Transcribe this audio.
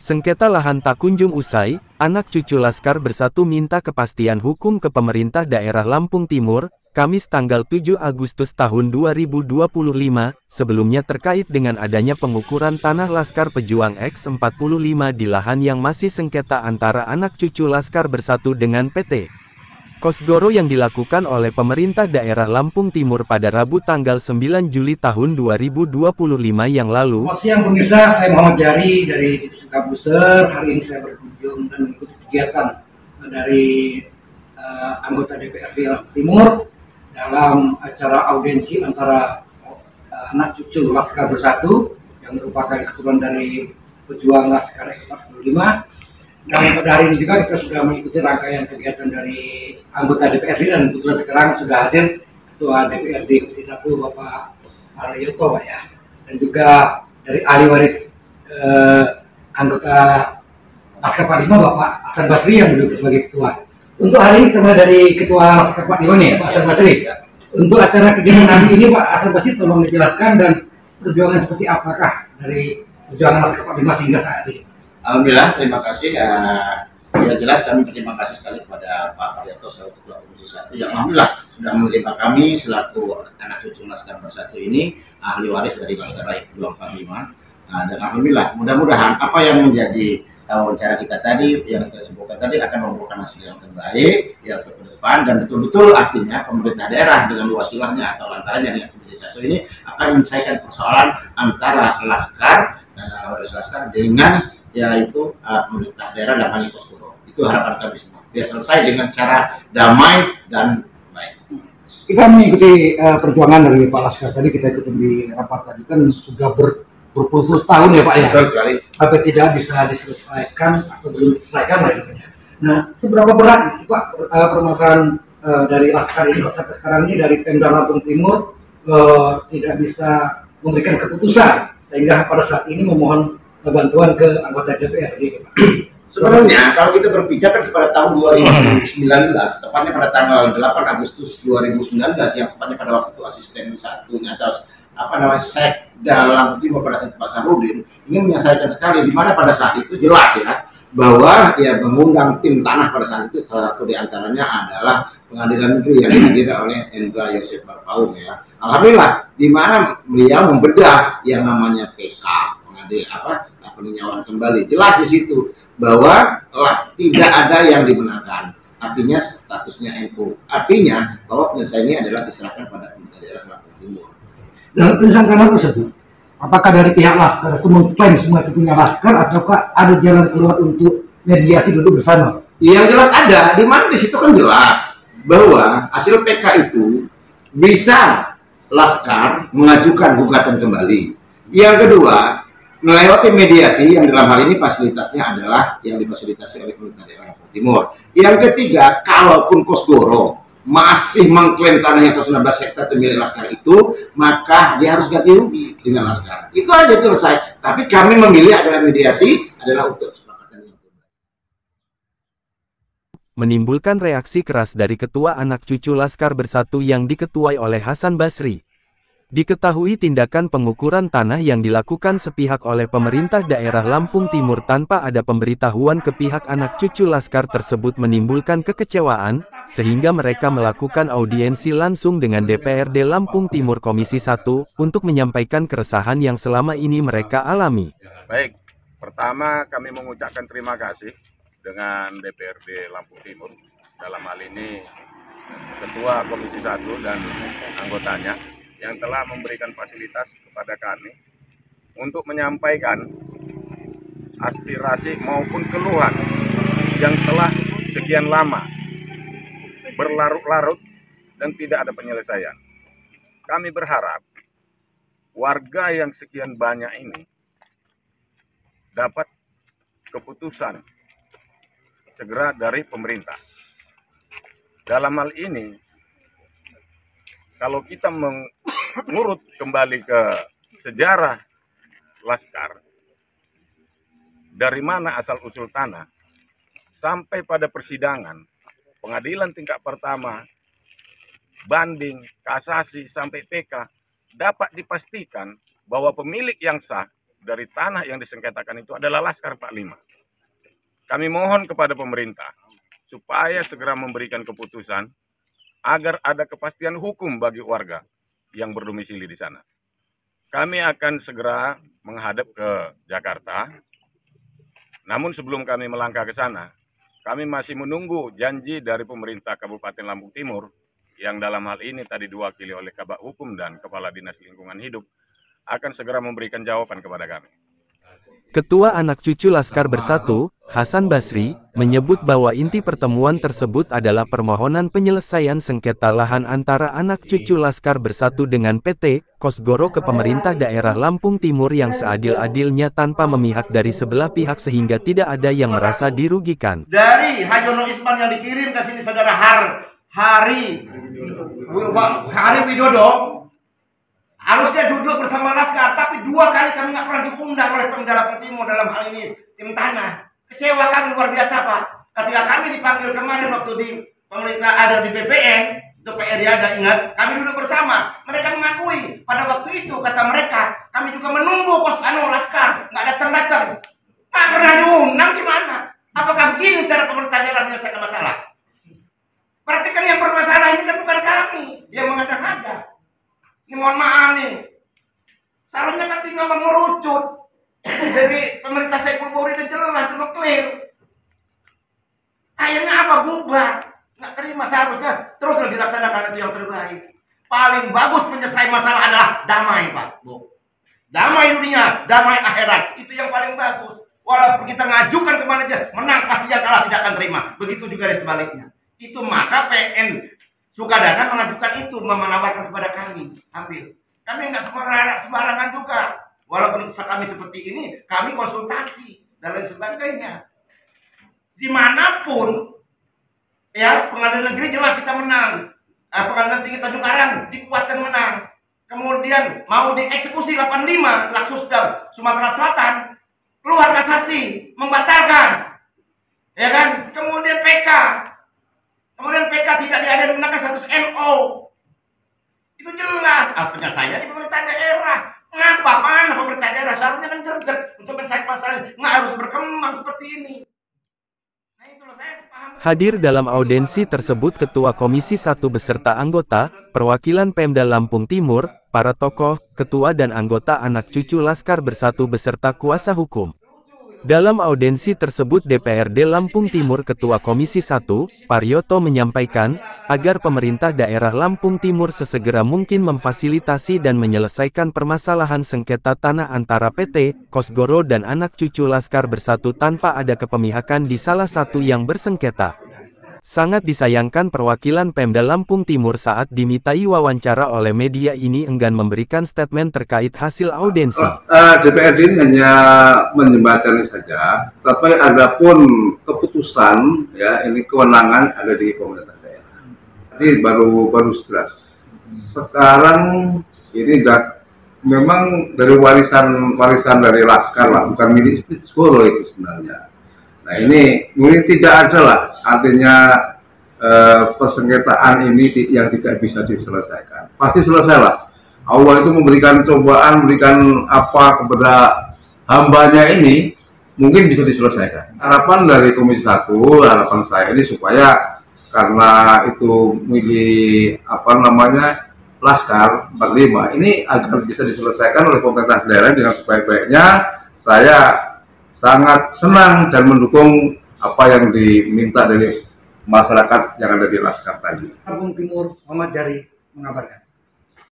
Sengketa lahan tak kunjung usai, anak cucu Laskar Bersatu minta kepastian hukum ke pemerintah daerah Lampung Timur, Kamis tanggal 7 Agustus tahun 2025, sebelumnya terkait dengan adanya pengukuran tanah Laskar Pejuang X45 di lahan yang masih sengketa antara anak cucu Laskar Bersatu dengan PT Kosgoro yang dilakukan oleh pemerintah daerah Lampung Timur pada Rabu tanggal 9 Juli tahun 2025 yang lalu. Selamat siang pemirsa, saya Muhammad Jari dari Divisi Kabuser. Hari ini saya berkunjung dan mengikuti kegiatan dari anggota DPRD Lampung Timur dalam acara audiensi antara anak cucu Laskar Bersatu yang merupakan keturunan dari pejuang Laskar 45. Dan pada hari ini juga kita sudah mengikuti rangkaian kegiatan dari anggota DPRD dan kebetulan sekarang sudah hadir Ketua DPRD Komisi 1 Bapak Aryoto Pak ya, dan juga dari ahli waris anggota Laskar 45 Bapak Hasan Basri yang duduk sebagai ketua. Untuk hari ini kita mulai dari Ketua Laskar 45 nih Pak Hasan Basri. Untuk acara kegiatan hari ini Pak Hasan Basri tolong dijelaskan dan perjuangan seperti apakah dari perjuangan Laskar 45 hingga saat ini. Alhamdulillah, terima kasih. Ya jelas kami berterima kasih sekali kepada Pak Aryoto selaku Ketua Komisi 1 yang alhamdulillah sudah menerima kami selaku anak cucu Laskar Bersatu ini, ahli waris dari Laskar 245. Dan alhamdulillah, mudah-mudahan apa yang menjadi wawancara kita tadi, yang kita sebutkan tadi akan membuahkan hasil yang terbaik, yang ke depan, dan betul-betul artinya pemerintah daerah dengan luas wilayahnya atau lantarannya dengan Komisi 1 ini akan menyelesaikan persoalan antara Laskar dan ahli waris Laskar dengan yaitu pemerintah daerah dan hanya Kosgoro. Itu harapan kami semua biar selesai dengan cara damai dan baik. Kita mengikuti perjuangan dari Pak Laskar tadi, kita ikuti di rapat tadi kan sudah berpuluh-puluh tahun ya Pak ya. Betul sekali. Tapi tidak bisa diselesaikan atau belum diselesaikan lah gitu ya. Nah, seberapa berat sih Pak permasalahan dari Laskar ini sampai sekarang ini dari Pemda Lampung Timur tidak bisa memberikan keputusan sehingga pada saat ini memohon bantuan ke anggota DPRD. Sebenarnya kalau kita berbicara pada tahun 2019, tepatnya pada tanggal 8 Agustus 2019 yang tepatnya pada waktu itu asisten satunya atau Sekda Lampung Timur pada saat Pak Sarudin ingin menyelesaikan sekali, di mana pada saat itu jelas ya bahwa ya mengundang tim tanah pada saat itu, salah satu diantaranya adalah Pengadilan Negeri yang dihadiri oleh Endra Yosef Barpaung ya. Alhamdulillah di mana beliau membedah yang namanya PK peninjauan kembali, jelas di situ bahwa tidak ada yang dimenangkan, artinya statusnya NU, artinya bahwa penyelesaian ini adalah diserahkan pada pemerintah daerah Lampung Timur. Dalam penyelesaian tersebut, apakah dari pihak Laskar itu mengklaim semua itu punya Laskar ataukah ada jalan keluar untuk mediasi duduk bersama? Yang jelas ada, di mana di situ kan jelas bahwa hasil PK itu bisa Laskar mengajukan gugatan kembali. Yang kedua, melewati mediasi yang dalam hal ini fasilitasnya adalah yang difasilitasi oleh pemerintah daerah Lampung Timur. Yang ketiga, kalaupun Kosgoro masih mengklaim tanah yang 116 hektar milik Laskar itu, maka dia harus ganti rugi dengan Laskar. Itu aja selesai. Tapi kami memilih adalah mediasi adalah untuk kesepakatan yang terbaik. Menimbulkan reaksi keras dari Ketua Anak Cucu Laskar Bersatu yang diketuai oleh Hasan Basri. Diketahui tindakan pengukuran tanah yang dilakukan sepihak oleh pemerintah daerah Lampung Timur tanpa ada pemberitahuan ke pihak anak cucu Laskar tersebut menimbulkan kekecewaan, sehingga mereka melakukan audiensi langsung dengan DPRD Lampung Timur Komisi 1 untuk menyampaikan keresahan yang selama ini mereka alami. Baik, pertama kami mengucapkan terima kasih dengan DPRD Lampung Timur, dalam hal ini Ketua Komisi 1 dan anggotanya, yang telah memberikan fasilitas kepada kami untuk menyampaikan aspirasi maupun keluhan yang telah sekian lama berlarut-larut dan tidak ada penyelesaian. Kami berharap warga yang sekian banyak ini dapat keputusan segera dari pemerintah. Dalam hal ini, kalau kita mengurut kembali ke sejarah Laskar, dari mana asal-usul tanah, sampai pada persidangan, pengadilan tingkat pertama, banding, kasasi, sampai PK, dapat dipastikan bahwa pemilik yang sah dari tanah yang disengketakan itu adalah Laskar 45. Kami mohon kepada pemerintah supaya segera memberikan keputusan agar ada kepastian hukum bagi warga yang berdomisili di sana. Kami akan segera menghadap ke Jakarta. Namun sebelum kami melangkah ke sana, kami masih menunggu janji dari pemerintah Kabupaten Lampung Timur yang dalam hal ini tadi diwakili oleh Kabak Hukum dan Kepala Dinas Lingkungan Hidup akan segera memberikan jawaban kepada kami. Ketua Anak Cucu Laskar Bersatu, Hasan Basri, menyebut bahwa inti pertemuan tersebut adalah permohonan penyelesaian sengketa lahan antara Anak Cucu Laskar Bersatu dengan PT Kosgoro ke pemerintah daerah Lampung Timur yang seadil-adilnya tanpa memihak dari sebelah pihak sehingga tidak ada yang merasa dirugikan. Dari Hayono Isman yang dikirim ke sini saudara Hari Widodo harusnya duduk bersama Laskar, tapi 2 kali kami nggak pernah diundang oleh Pemda Lampung Timur dalam hal ini tim tanah. Kecewa kami luar biasa Pak. Ketika kami dipanggil kemarin waktu di pemerintah ada di BPN, itu PR ada ingat, kami duduk bersama. Mereka mengakui pada waktu itu kata mereka, kami juga menunggu Laskar nggak datang. Nggak pernah diundang gimana? Apakah begini cara pemerintah daerah menyelesaikan masalah? Berarti kan yang bermasalah ini kan bukan kami yang mengada-ngada. Ini mohon maaf nih, seharusnya kan tinggal mengerucut. Jadi pemerintah Saiful Bahuri udah jelas, udah clear. Akhirnya apa? Bubar. Nggak terima seharusnya. Teruslah dilaksanakan itu yang terbaik. Paling bagus penyelesaian masalah adalah damai Pak. Bu. Damai dunia, damai akhirat. Itu yang paling bagus. Walaupun kita ngajukan kemana aja, menang pasti yang kalah tidak akan terima. Begitu juga dari sebaliknya. Itu maka PN Sukadana mengajukan itu, menawarkan kepada kami, ambil. Kami nggak sembarangan juga. Walaupun kami seperti ini, kami konsultasi dan lain sebagainya. Dimanapun, ya pengadilan negeri jelas kita menang. Pengadilan tinggi Tanjung Karang dikuatkan menang. Kemudian mau dieksekusi 85 Laksusdam Sumatera Selatan, keluar kasasi, membatalkan. Ya kan? Kemudian PK tidak diadil menangkan status MO. Itu jelas. Penyelesaian di pemerintah daerah. Ngapa mana pemerintah daerah seharusnya kan gerget untuk menyelesaikan masalah. Nggak harus berkembang seperti ini. Nah itulah saya paham. Hadir dalam audensi tersebut Ketua Komisi 1 beserta anggota, perwakilan Pemda Lampung Timur, para tokoh, ketua dan anggota Anak Cucu Laskar Bersatu beserta kuasa hukum. Dalam audensi tersebut DPRD Lampung Timur Ketua Komisi 1, Paryoto menyampaikan, agar pemerintah daerah Lampung Timur sesegera mungkin memfasilitasi dan menyelesaikan permasalahan sengketa tanah antara PT Kosgoro dan Anak Cucu Laskar Bersatu tanpa ada kepemihakan di salah satu yang bersengketa. Sangat disayangkan perwakilan Pemda Lampung Timur saat dimintai wawancara oleh media ini enggan memberikan statement terkait hasil audensi. DPRD ini hanya menjembatani saja, tapi adapun keputusan ya ini kewenangan ada di pemerintah daerah. Ini baru jelas. Sekarang ini memang dari warisan dari Laskar lah, bukan milik Kosgoro itu sebenarnya. Nah ini tidak ada lah artinya persengketaan ini yang tidak bisa diselesaikan. Pasti selesai lah. Allah itu memberikan cobaan, memberikan apa kepada hambanya ini, mungkin bisa diselesaikan. Harapan dari Komisi 1, harapan saya ini supaya karena itu milik Laskar 45 ini agar bisa diselesaikan oleh pemerintah daerah dengan sebaik-baiknya. Saya sangat senang dan mendukung apa yang diminta dari masyarakat yang ada di Laskar tadi. Lampung Timur, Muhammad Jari mengabarkan.